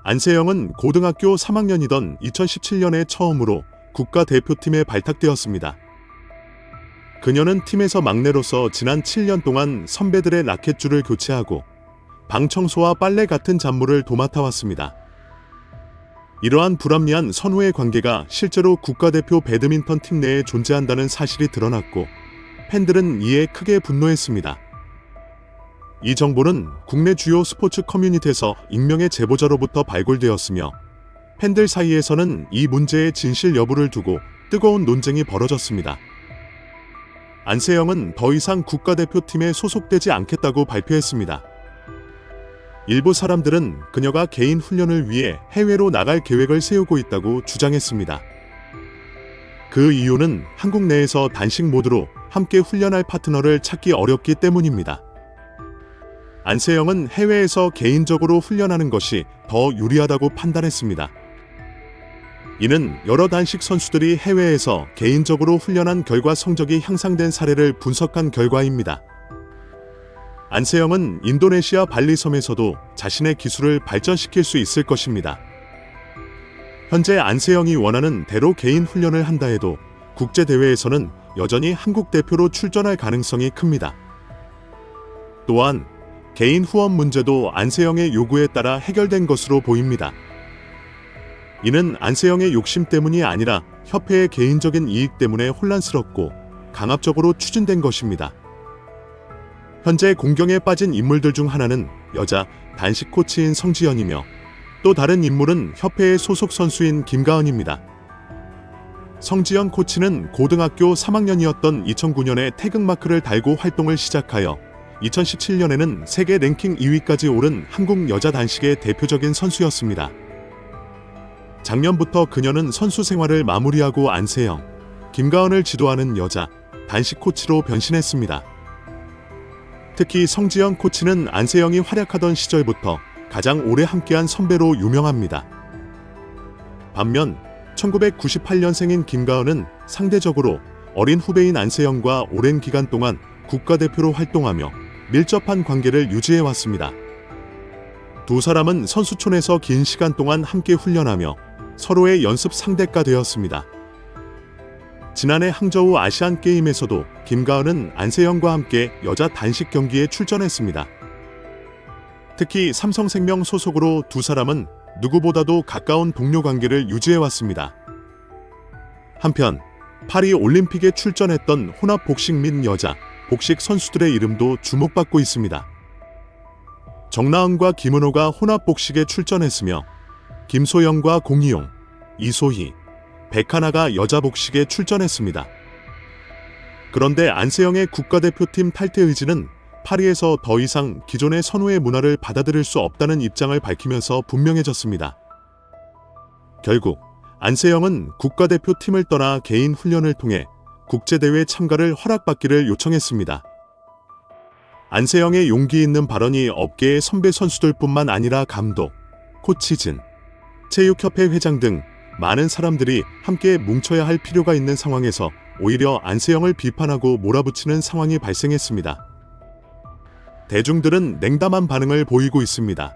안세영은 고등학교 3학년이던 2017년에 처음으로 국가대표팀에 발탁되었습니다. 그녀는 팀에서 막내로서 지난 7년 동안 선배들의 라켓줄을 교체하고 방 청소와 빨래 같은 잡무를 도맡아왔습니다. 이러한 불합리한 선후의 관계가 실제로 국가대표 배드민턴 팀 내에 존재한다는 사실이 드러났고 팬들은 이에 크게 분노했습니다. 이 정보는 국내 주요 스포츠 커뮤니티에서 익명의 제보자로부터 발굴되었으며 팬들 사이에서는 이 문제의 진실 여부를 두고 뜨거운 논쟁이 벌어졌습니다. 안세영은 더 이상 국가대표팀에 소속되지 않겠다고 발표했습니다. 일부 사람들은 그녀가 개인 훈련을 위해 해외로 나갈 계획을 세우고 있다고 주장했습니다. 그 이유는 한국 내에서 단식 모드로 함께 훈련할 파트너를 찾기 어렵기 때문입니다. 안세영은 해외에서 개인적으로 훈련하는 것이 더 유리하다고 판단했습니다. 이는 여러 단식 선수들이 해외에서 개인적으로 훈련한 결과 성적이 향상된 사례를 분석한 결과입니다. 안세영은 인도네시아 발리 섬에서도 자신의 기술을 발전시킬 수 있을 것입니다. 현재 안세영이 원하는 대로 개인 훈련을 한다 해도 국제대회에서는 여전히 한국 대표로 출전할 가능성이 큽니다. 또한 개인 후원 문제도 안세영의 요구에 따라 해결된 것으로 보입니다. 이는 안세영의 욕심 때문이 아니라 협회의 개인적인 이익 때문에 혼란스럽고 강압적으로 추진된 것입니다. 현재 공경에 빠진 인물들 중 하나는 여자 단식 코치인 성지연이며 또 다른 인물은 협회의 소속 선수인 김가은입니다. 성지연 코치는 고등학교 3학년이었던 2009년에 태극마크를 달고 활동을 시작하여 2017년에는 세계 랭킹 2위까지 오른 한국 여자 단식의 대표적인 선수였습니다. 작년부터 그녀는 선수 생활을 마무리하고 안세영, 김가은을 지도하는 여자 단식 코치로 변신했습니다. 특히 성지연 코치는 안세영이 활약하던 시절부터 가장 오래 함께한 선배로 유명합니다. 반면 1998년생인 김가은은 상대적으로 어린 후배인 안세영과 오랜 기간 동안 국가대표로 활동하며 밀접한 관계를 유지해왔습니다. 두 사람은 선수촌에서 긴 시간 동안 함께 훈련하며 서로의 연습 상대가 되었습니다. 지난해 항저우 아시안게임에서도 김가은은 안세영과 함께 여자 단식 경기에 출전했습니다. 특히 삼성생명 소속으로 두 사람은 누구보다도 가까운 동료 관계를 유지해왔습니다. 한편 파리 올림픽에 출전했던 혼합 복식 및 여자 복식 선수들의 이름도 주목받고 있습니다. 정나은과 김은호가 혼합 복식에 출전했으며 김소영과 공이용, 이소희, 백하나가 여자 복식에 출전했습니다. 그런데 안세영의 국가대표팀 탈퇴 의지는 파리에서 더 이상 기존의 선후의 문화를 받아들일 수 없다는 입장을 밝히면서 분명해졌습니다. 결국 안세영은 국가대표팀을 떠나 개인 훈련을 통해 국제대회 참가를 허락받기를 요청했습니다. 안세영의 용기 있는 발언이 업계의 선배 선수들뿐만 아니라 감독, 코치진, 체육협회 회장 등 많은 사람들이 함께 뭉쳐야 할 필요가 있는 상황에서 오히려 안세영을 비판하고 몰아붙이는 상황이 발생했습니다. 대중들은 냉담한 반응을 보이고 있습니다.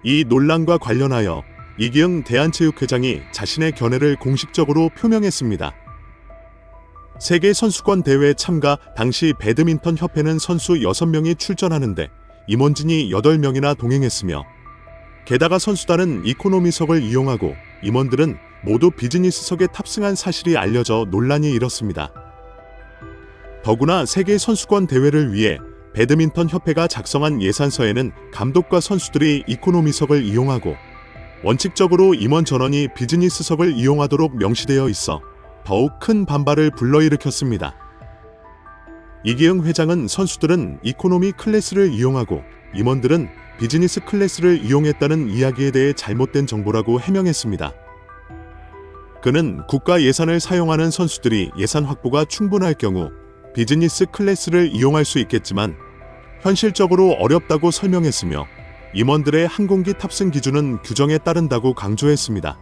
이 논란과 관련하여 이기흥 대한체육회장이 자신의 견해를 공식적으로 표명했습니다. 세계선수권 대회 참가 당시 배드민턴 협회는 선수 6명이 출전하는데 임원진이 8명이나 동행했으며 게다가 선수단은 이코노미석을 이용하고 임원들은 모두 비즈니스석에 탑승한 사실이 알려져 논란이 일었습니다. 더구나 세계선수권 대회를 위해 배드민턴 협회가 작성한 예산서에는 감독과 선수들이 이코노미석을 이용하고 원칙적으로 임원 전원이 비즈니스석을 이용하도록 명시되어 있어 더욱 큰 반발을 불러일으켰습니다. 이기흥 회장은 선수들은 이코노미 클래스를 이용하고 임원들은 비즈니스 클래스를 이용했다는 이야기에 대해 잘못된 정보라고 해명했습니다. 그는 국가 예산을 사용하는 선수들이 예산 확보가 충분할 경우 비즈니스 클래스를 이용할 수 있겠지만 현실적으로 어렵다고 설명했으며 임원들의 항공기 탑승 기준은 규정에 따른다고 강조했습니다.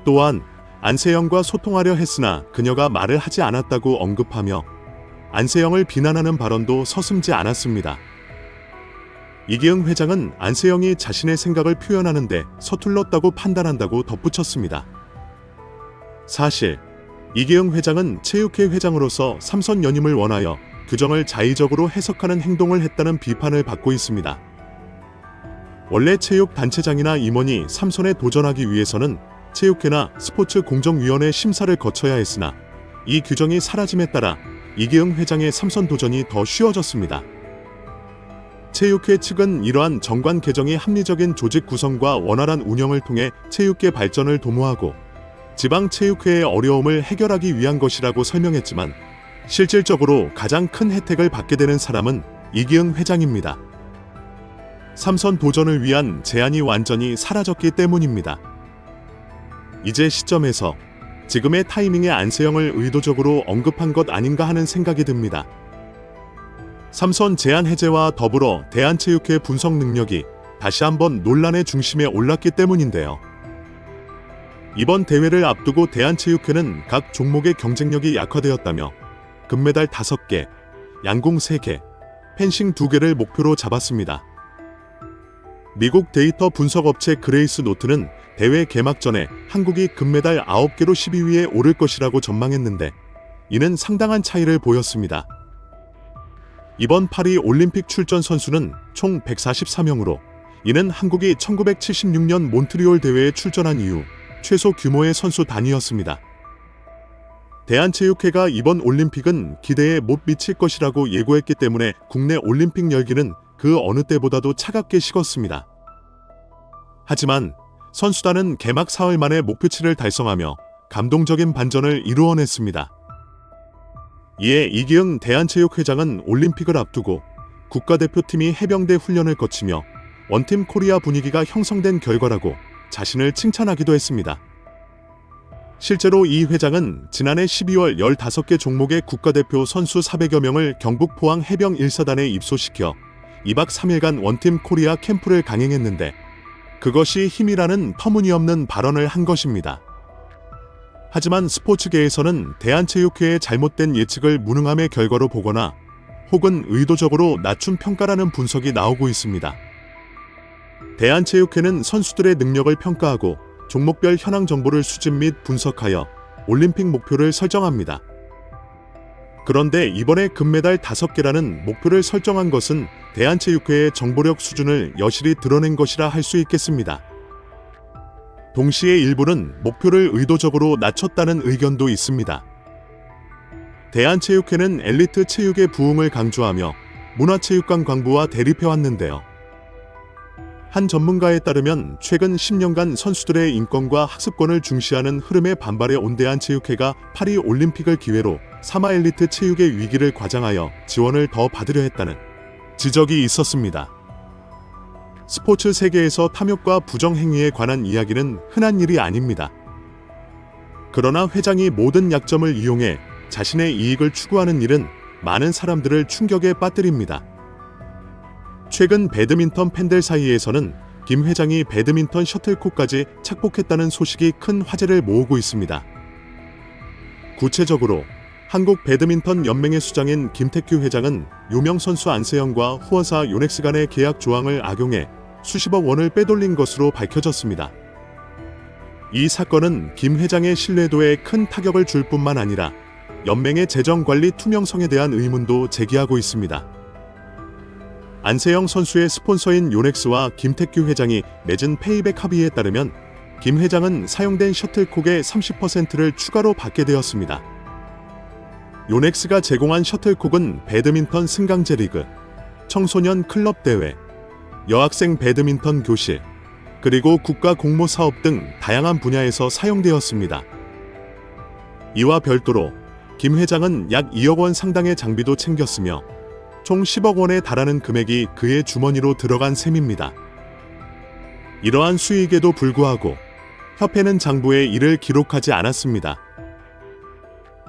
또한 안세영과 소통하려 했으나 그녀가 말을 하지 않았다고 언급하며 안세영을 비난하는 발언도 서슴지 않았습니다. 이기흥 회장은 안세영이 자신의 생각을 표현하는데 서툴렀다고 판단한다고 덧붙였습니다. 사실 이기흥 회장은 체육회 회장으로서 삼선 연임을 원하여 규정을 자의적으로 해석하는 행동을 했다는 비판을 받고 있습니다. 원래 체육단체장이나 임원이 삼선에 도전하기 위해서는 체육회나 스포츠공정위원회 심사를 거쳐야 했으나 이 규정이 사라짐에 따라 이기흥 회장의 삼선 도전이 더 쉬워졌습니다. 체육회 측은 이러한 정관 개정이 합리적인 조직 구성과 원활한 운영을 통해 체육계 발전을 도모하고 지방체육회의 어려움을 해결하기 위한 것이라고 설명했지만 실질적으로 가장 큰 혜택을 받게 되는 사람은 이기흥 회장입니다. 삼선 도전을 위한 제한이 완전히 사라졌기 때문입니다. 이제 시점에서 지금의 타이밍에 안세영을 의도적으로 언급한 것 아닌가 하는 생각이 듭니다. 삼선 제한 해제와 더불어 대한체육회 분석 능력이 다시 한번 논란의 중심에 올랐기 때문인데요. 이번 대회를 앞두고 대한체육회는 각 종목의 경쟁력이 약화되었다며 금메달 5개, 양궁 3개, 펜싱 2개를 목표로 잡았습니다. 미국 데이터 분석업체 그레이스 노트는 대회 개막 전에 한국이 금메달 9개로 12위에 오를 것이라고 전망했는데 이는 상당한 차이를 보였습니다. 이번 파리 올림픽 출전 선수는 총 144명으로 이는 한국이 1976년 몬트리올 대회에 출전한 이후 최소 규모의 선수 단위였습니다. 대한체육회가 이번 올림픽은 기대에 못 미칠 것이라고 예고했기 때문에 국내 올림픽 열기는 그 어느 때보다도 차갑게 식었습니다. 하지만 선수단은 개막 사흘 만에 목표치를 달성하며 감동적인 반전을 이루어냈습니다. 이에 이기흥 대한체육회장은 올림픽을 앞두고 국가대표팀이 해병대 훈련을 거치며 원팀 코리아 분위기가 형성된 결과라고 자신을 칭찬하기도 했습니다. 실제로 이 회장은 지난해 12월 15개 종목의 국가대표 선수 400여 명을 경북 포항 해병 1사단에 입소시켜 2박 3일간 원팀 코리아 캠프를 강행했는데 그것이 힘이라는 터무니없는 발언을 한 것입니다. 하지만 스포츠계에서는 대한체육회의 잘못된 예측을 무능함의 결과로 보거나 혹은 의도적으로 낮춘 평가라는 분석이 나오고 있습니다. 대한체육회는 선수들의 능력을 평가하고 종목별 현황 정보를 수집 및 분석하여 올림픽 목표를 설정합니다. 그런데 이번에 금메달 5개라는 목표를 설정한 것은 대한체육회의 정보력 수준을 여실히 드러낸 것이라 할 수 있겠습니다. 동시에 일부는 목표를 의도적으로 낮췄다는 의견도 있습니다. 대한체육회는 엘리트 체육의 부흥을 강조하며 문화체육관 광부와 대립해왔는데요. 한 전문가에 따르면 최근 10년간 선수들의 인권과 학습권을 중시하는 흐름에 반발해 온 대한체육회가 파리 올림픽을 기회로 사마 엘리트 체육의 위기를 과장하여 지원을 더 받으려 했다는 지적이 있었습니다. 스포츠 세계에서 탐욕과 부정행위에 관한 이야기는 흔한 일이 아닙니다. 그러나 회장이 모든 약점을 이용해 자신의 이익을 추구하는 일은 많은 사람들을 충격에 빠뜨립니다. 최근 배드민턴 팬들 사이에서는 김 회장이 배드민턴 셔틀콕까지 착복했다는 소식이 큰 화제를 모으고 있습니다. 구체적으로 한국 배드민턴 연맹의 수장인 김태규 회장은 유명 선수 안세영과 후원사 요넥스 간의 계약 조항을 악용해 수십억 원을 빼돌린 것으로 밝혀졌습니다. 이 사건은 김 회장의 신뢰도에 큰 타격을 줄 뿐만 아니라 연맹의 재정 관리 투명성에 대한 의문도 제기하고 있습니다. 안세영 선수의 스폰서인 요넥스와 김태규 회장이 맺은 페이백 합의에 따르면 김 회장은 사용된 셔틀콕의 30%를 추가로 받게 되었습니다. 요넥스가 제공한 셔틀콕은 배드민턴 승강제 리그, 청소년 클럽 대회, 여학생 배드민턴 교실, 그리고 국가 공모 사업 등 다양한 분야에서 사용되었습니다. 이와 별도로 김 회장은 약 2억 원 상당의 장비도 챙겼으며 총 10억 원에 달하는 금액이 그의 주머니로 들어간 셈입니다. 이러한 수익에도 불구하고 협회는 장부에 이를 기록하지 않았습니다.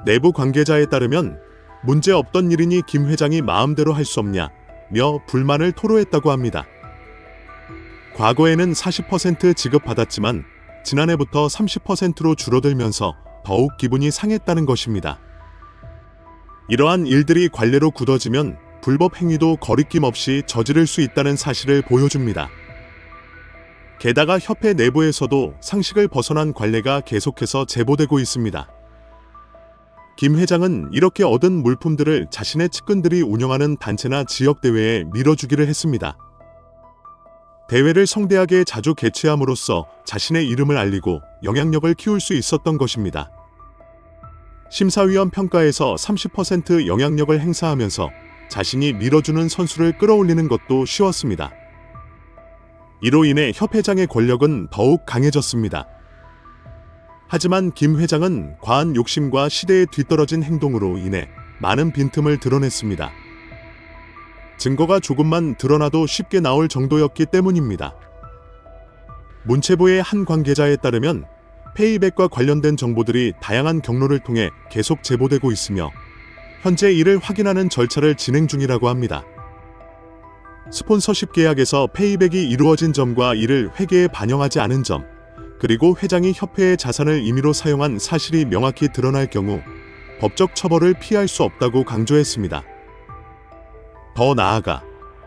내부 관계자에 따르면 문제 없던 일이니 김 회장이 마음대로 할 수 없냐며 불만을 토로했다고 합니다. 과거에는 40% 지급받았지만 지난해부터 30%로 줄어들면서 더욱 기분이 상했다는 것입니다. 이러한 일들이 관례로 굳어지면 불법 행위도 거리낌 없이 저지를 수 있다는 사실을 보여줍니다. 게다가 협회 내부에서도 상식을 벗어난 관례가 계속해서 제보되고 있습니다. 김 회장은 이렇게 얻은 물품들을 자신의 측근들이 운영하는 단체나 지역대회에 밀어주기를 했습니다. 대회를 성대하게 자주 개최함으로써 자신의 이름을 알리고 영향력을 키울 수 있었던 것입니다. 심사위원 평가에서 30% 영향력을 행사하면서 자신이 밀어주는 선수를 끌어올리는 것도 쉬웠습니다. 이로 인해 협회장의 권력은 더욱 강해졌습니다. 하지만 김 회장은 과한 욕심과 시대에 뒤떨어진 행동으로 인해 많은 빈틈을 드러냈습니다. 증거가 조금만 드러나도 쉽게 나올 정도였기 때문입니다. 문체부의 한 관계자에 따르면 페이백과 관련된 정보들이 다양한 경로를 통해 계속 제보되고 있으며 현재 이를 확인하는 절차를 진행 중이라고 합니다. 스폰서십 계약에서 페이백이 이루어진 점과 이를 회계에 반영하지 않은 점, 그리고 회장이 협회의 자산을 임의로 사용한 사실이 명확히 드러날 경우 법적 처벌을 피할 수 없다고 강조했습니다. 더 나아가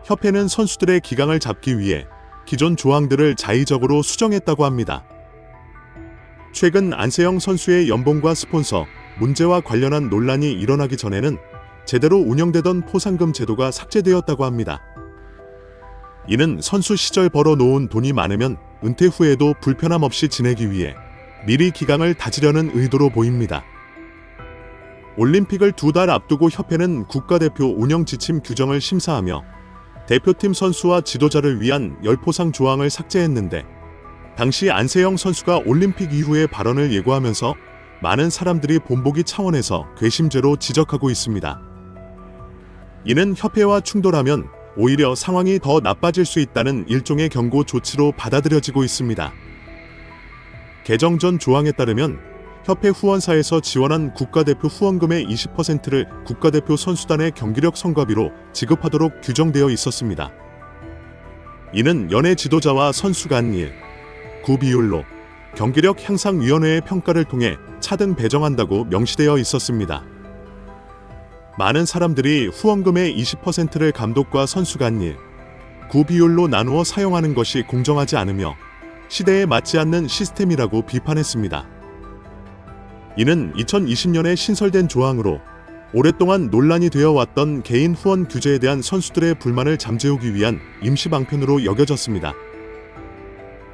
협회는 선수들의 기강을 잡기 위해 기존 조항들을 자의적으로 수정했다고 합니다. 최근 안세영 선수의 연봉과 스폰서 문제와 관련한 논란이 일어나기 전에는 제대로 운영되던 포상금 제도가 삭제되었다고 합니다. 이는 선수 시절 벌어놓은 돈이 많으면 은퇴 후에도 불편함 없이 지내기 위해 미리 기강을 다지려는 의도로 보입니다. 올림픽을 2달 앞두고 협회는 국가대표 운영 지침 규정을 심사하며 대표팀 선수와 지도자를 위한 열포상 조항을 삭제했는데 당시 안세영 선수가 올림픽 이후의 발언을 예고하면서 많은 사람들이 본보기 차원에서 괘씸죄로 지적하고 있습니다. 이는 협회와 충돌하면 오히려 상황이 더 나빠질 수 있다는 일종의 경고 조치로 받아들여지고 있습니다. 개정 전 조항에 따르면 협회 후원사에서 지원한 국가대표 후원금의 20%를 국가대표 선수단의 경기력 성과비로 지급하도록 규정되어 있었습니다. 이는 연예 지도자와 선수 간 일, 구 비율로 경기력 향상위원회의 평가를 통해 차등 배정한다고 명시되어 있었습니다. 많은 사람들이 후원금의 20%를 감독과 선수 간 일, 구 비율로 나누어 사용하는 것이 공정하지 않으며 시대에 맞지 않는 시스템이라고 비판했습니다. 이는 2020년에 신설된 조항으로 오랫동안 논란이 되어 왔던 개인 후원 규제에 대한 선수들의 불만을 잠재우기 위한 임시 방편으로 여겨졌습니다.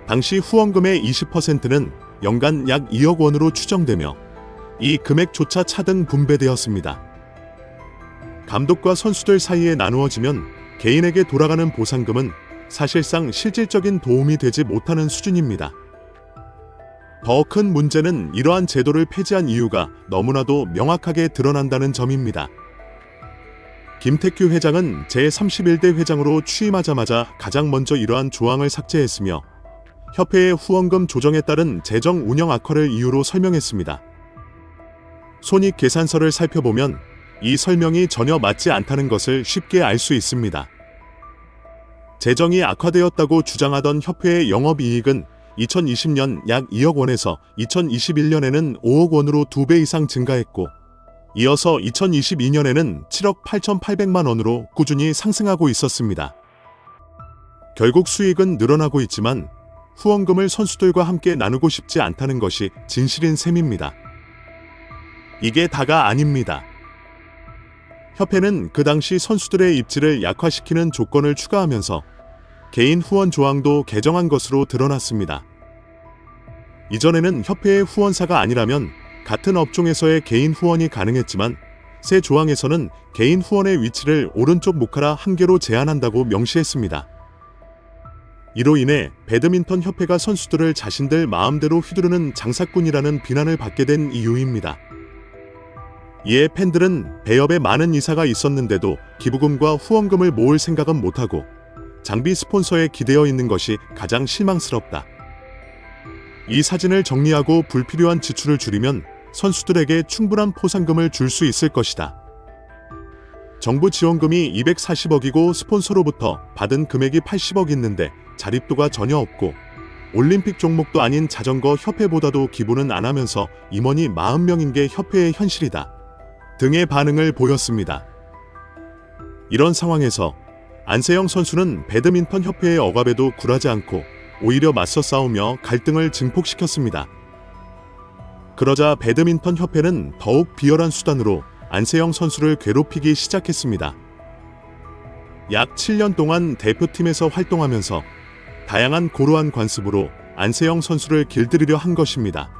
당시 후원금의 20%는 연간 약 2억 원으로 추정되며 이 금액조차 차등 분배되었습니다. 감독과 선수들 사이에 나누어지면 개인에게 돌아가는 보상금은 사실상 실질적인 도움이 되지 못하는 수준입니다. 더 큰 문제는 이러한 제도를 폐지한 이유가 너무나도 명확하게 드러난다는 점입니다. 김태규 회장은 제31대 회장으로 취임하자마자 가장 먼저 이러한 조항을 삭제했으며 협회의 후원금 조정에 따른 재정 운영 악화를 이유로 설명했습니다. 손익 계산서를 살펴보면 이 설명이 전혀 맞지 않다는 것을 쉽게 알 수 있습니다. 재정이 악화되었다고 주장하던 협회의 영업이익은 2020년 약 2억 원에서 2021년에는 5억 원으로 2배 이상 증가했고 이어서 2022년에는 7억 8,800만 원으로 꾸준히 상승하고 있었습니다. 결국 수익은 늘어나고 있지만 후원금을 선수들과 함께 나누고 싶지 않다는 것이 진실인 셈입니다. 이게 다가 아닙니다. 협회는 그 당시 선수들의 입지를 약화시키는 조건을 추가하면서 개인 후원 조항도 개정한 것으로 드러났습니다. 이전에는 협회의 후원사가 아니라면 같은 업종에서의 개인 후원이 가능했지만 새 조항에서는 개인 후원의 위치를 오른쪽 목하라 한 개로 제한한다고 명시했습니다. 이로 인해 배드민턴 협회가 선수들을 자신들 마음대로 휘두르는 장사꾼이라는 비난을 받게 된 이유입니다. 이에 팬들은 배협에 많은 이사가 있었는데도 기부금과 후원금을 모을 생각은 못하고 장비 스폰서에 기대어 있는 것이 가장 실망스럽다. 이 사진을 정리하고 불필요한 지출을 줄이면 선수들에게 충분한 포상금을 줄 수 있을 것이다. 정부 지원금이 240억이고 스폰서로부터 받은 금액이 80억 있는데 자립도가 전혀 없고 올림픽 종목도 아닌 자전거 협회보다도 기부는 안 하면서 임원이 40명인 게 협회의 현실이다 등의 반응을 보였습니다. 이런 상황에서 안세영 선수는 배드민턴 협회의 억압에도 굴하지 않고 오히려 맞서 싸우며 갈등을 증폭시켰습니다. 그러자 배드민턴 협회는 더욱 비열한 수단으로 안세영 선수를 괴롭히기 시작했습니다. 약 7년 동안 대표팀에서 활동하면서 다양한 고루한 관습으로 안세영 선수를 길들이려 한 것입니다.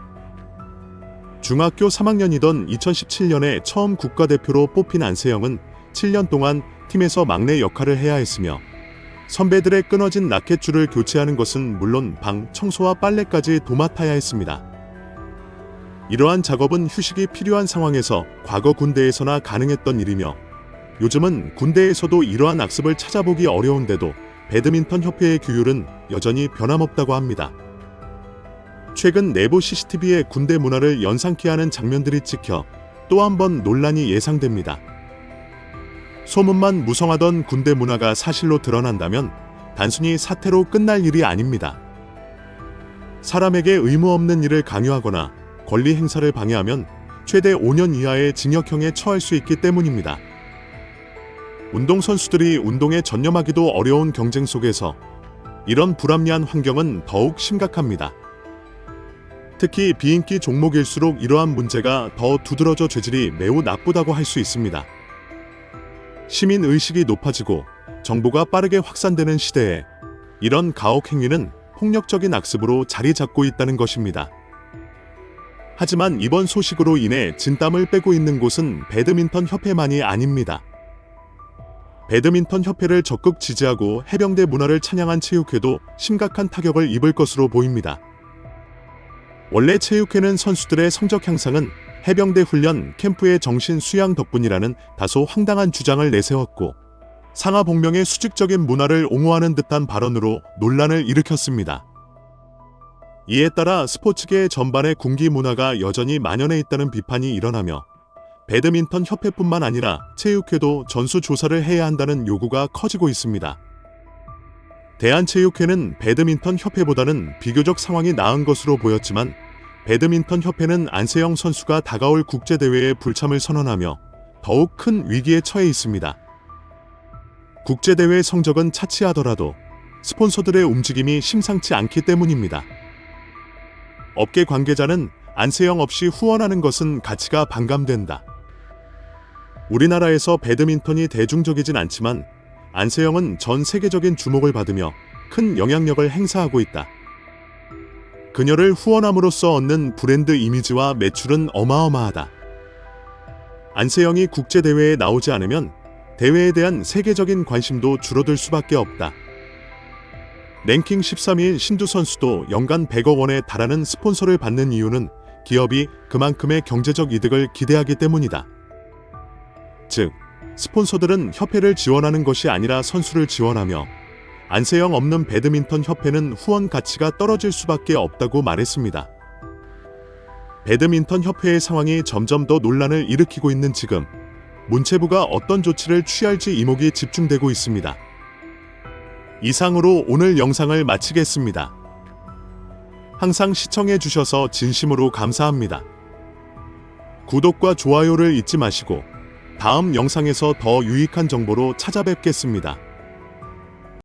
중학교 3학년이던 2017년에 처음 국가대표로 뽑힌 안세영은 7년 동안 팀에서 막내 역할을 해야 했으며 선배들의 끊어진 라켓줄을 교체하는 것은 물론 방 청소와 빨래까지 도맡아야 했습니다. 이러한 작업은 휴식이 필요한 상황에서 과거 군대에서나 가능했던 일이며 요즘은 군대에서도 이러한 악습을 찾아보기 어려운데도 배드민턴 협회의 규율은 여전히 변함없다고 합니다. 최근 내부 CCTV에 군대 문화를 연상케 하는 장면들이 찍혀 또 한 번 논란이 예상됩니다. 소문만 무성하던 군대 문화가 사실로 드러난다면 단순히 사태로 끝날 일이 아닙니다. 사람에게 의무 없는 일을 강요하거나 권리 행사를 방해하면 최대 5년 이하의 징역형에 처할 수 있기 때문입니다. 운동선수들이 운동에 전념하기도 어려운 경쟁 속에서 이런 불합리한 환경은 더욱 심각합니다. 특히 비인기 종목일수록 이러한 문제가 더 두드러져 죄질이 매우 나쁘다고 할 수 있습니다. 시민 의식이 높아지고 정보가 빠르게 확산되는 시대에 이런 가혹 행위는 폭력적인 악습으로 자리 잡고 있다는 것입니다. 하지만 이번 소식으로 인해 진땀을 빼고 있는 곳은 배드민턴 협회만이 아닙니다. 배드민턴 협회를 적극 지지하고 해병대 문화를 찬양한 체육회도 심각한 타격을 입을 것으로 보입니다. 원래 체육회는 선수들의 성적 향상은 해병대 훈련 캠프의 정신 수양 덕분이라는 다소 황당한 주장을 내세웠고 상하복명의 수직적인 문화를 옹호하는 듯한 발언으로 논란을 일으켰습니다. 이에 따라 스포츠계 전반의 군기 문화가 여전히 만연해 있다는 비판이 일어나며 배드민턴 협회뿐만 아니라 체육회도 전수조사를 해야 한다는 요구가 커지고 있습니다. 대한체육회는 배드민턴 협회보다는 비교적 상황이 나은 것으로 보였지만 배드민턴 협회는 안세영 선수가 다가올 국제대회에 불참을 선언하며 더욱 큰 위기에 처해 있습니다. 국제대회 성적은 차치하더라도 스폰서들의 움직임이 심상치 않기 때문입니다. 업계 관계자는 안세영 없이 후원하는 것은 가치가 반감된다. 우리나라에서 배드민턴이 대중적이진 않지만 안세영은 전 세계적인 주목을 받으며 큰 영향력을 행사하고 있다. 그녀를 후원함으로써 얻는 브랜드 이미지와 매출은 어마어마하다. 안세영이 국제대회에 나오지 않으면 대회에 대한 세계적인 관심도 줄어들 수밖에 없다. 랭킹 13위인 신두 선수도 연간 100억 원에 달하는 스폰서를 받는 이유는 기업이 그만큼의 경제적 이득을 기대하기 때문이다. 즉, 스폰서들은 협회를 지원하는 것이 아니라 선수를 지원하며 안세영 없는 배드민턴 협회는 후원 가치가 떨어질 수밖에 없다고 말했습니다. 배드민턴 협회의 상황이 점점 더 논란을 일으키고 있는 지금 문체부가 어떤 조치를 취할지 이목이 집중되고 있습니다. 이상으로 오늘 영상을 마치겠습니다. 항상 시청해 주셔서 진심으로 감사합니다. 구독과 좋아요를 잊지 마시고 다음 영상에서 더 유익한 정보로 찾아뵙겠습니다.